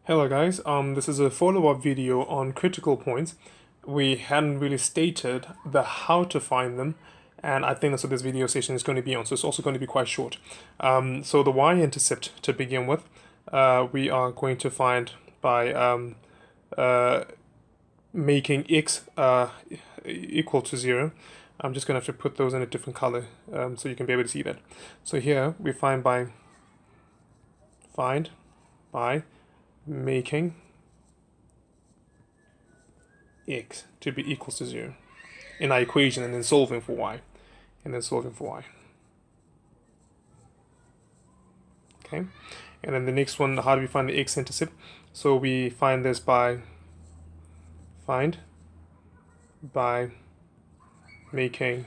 Hello guys, this is a follow-up video on critical points. We hadn't really stated the how to find them, and I think that's what this video session is going to be on, so it's also going to be quite short. So the y-intercept to begin with, we are going to find by making x equal to 0. I'm just going to have to put those in a different color so you can be able to see that. So here we find by making x to be equals to 0 in our equation, and then solving for y, okay. And then the next one, how do we find the x-intercept? So we find this by making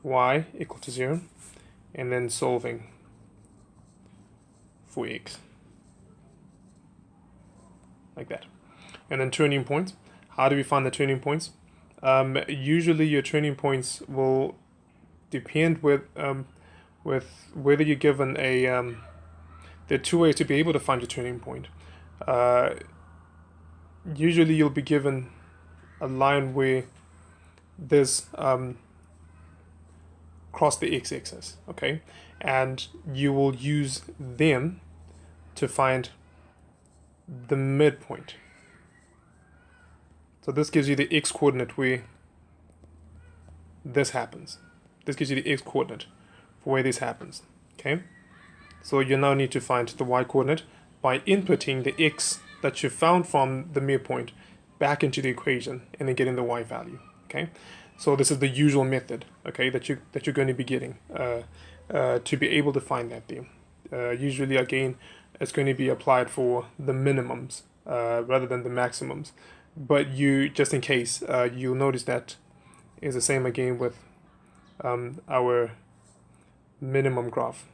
y equal to 0 and then solving for x, like that. And then turning points. How do we find the turning points? Usually your turning points will depend with whether you're given a there are two ways to be able to find your turning point. Usually you'll be given a line where there's cross the x-axis, okay, and you will use them to find the midpoint. So this gives you the x coordinate where this happens. This gives you the x coordinate for where this happens, okay. So you now need to find the y coordinate by inputting the x that you found from the midpoint back into the equation and then getting the y value, okay. So this is the usual method, okay, that you're going to be getting to be able to find that there. Usually, again, it's going to be applied for the minimums rather than the maximums. But you, just in case, you'll notice that is the same again with our minimum graph.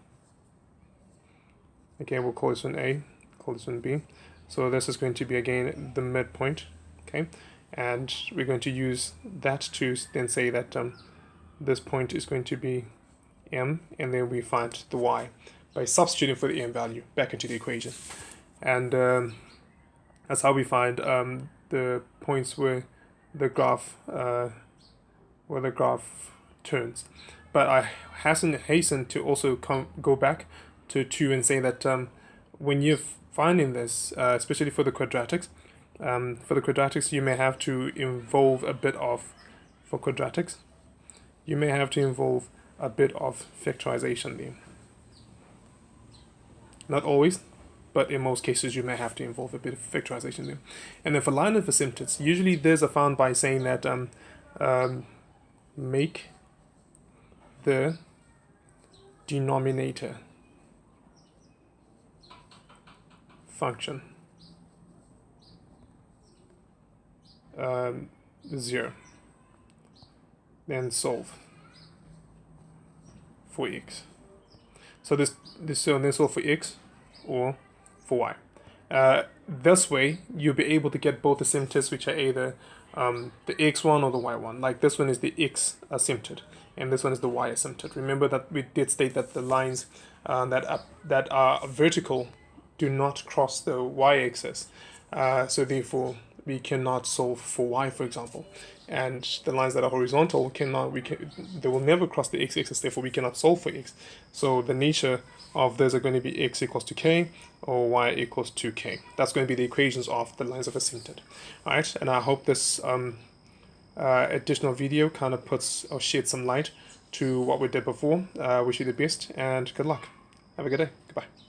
Okay, we'll call this one A, call this one B. So this is going to be again the midpoint, okay, and we're going to use that to then say that this point is going to be M, and then we find the Y by substituting for the M value back into the equation. And that's how we find the points where the graph turns. But I hasten to also go back to 2 and say that when you're finding this, especially for the quadratics, you may have to involve a bit of, a bit of factorization there. Not always, but in most cases you may have to involve a bit of factorization there. And then for line of asymptotes, usually these are found by saying that make the denominator function 0, then solve for x. So then solve for x or for y. This way you'll be able to get both asymptotes, which are either the x1 or the y1. Like this one is the x asymptote and this one is the y asymptote. Remember that we did state that the lines that are vertical do not cross the y-axis, so therefore we cannot solve for y, for example, and the lines that are horizontal they will never cross the x-axis, therefore we cannot solve for x. So the nature of those are going to be x equals to k or y equals to k. That's going to be the equations of the lines of asymptote. All right, and I hope this additional video kind of puts or sheds some light to what we did before. Wish you the best and good luck. Have a good day. Goodbye.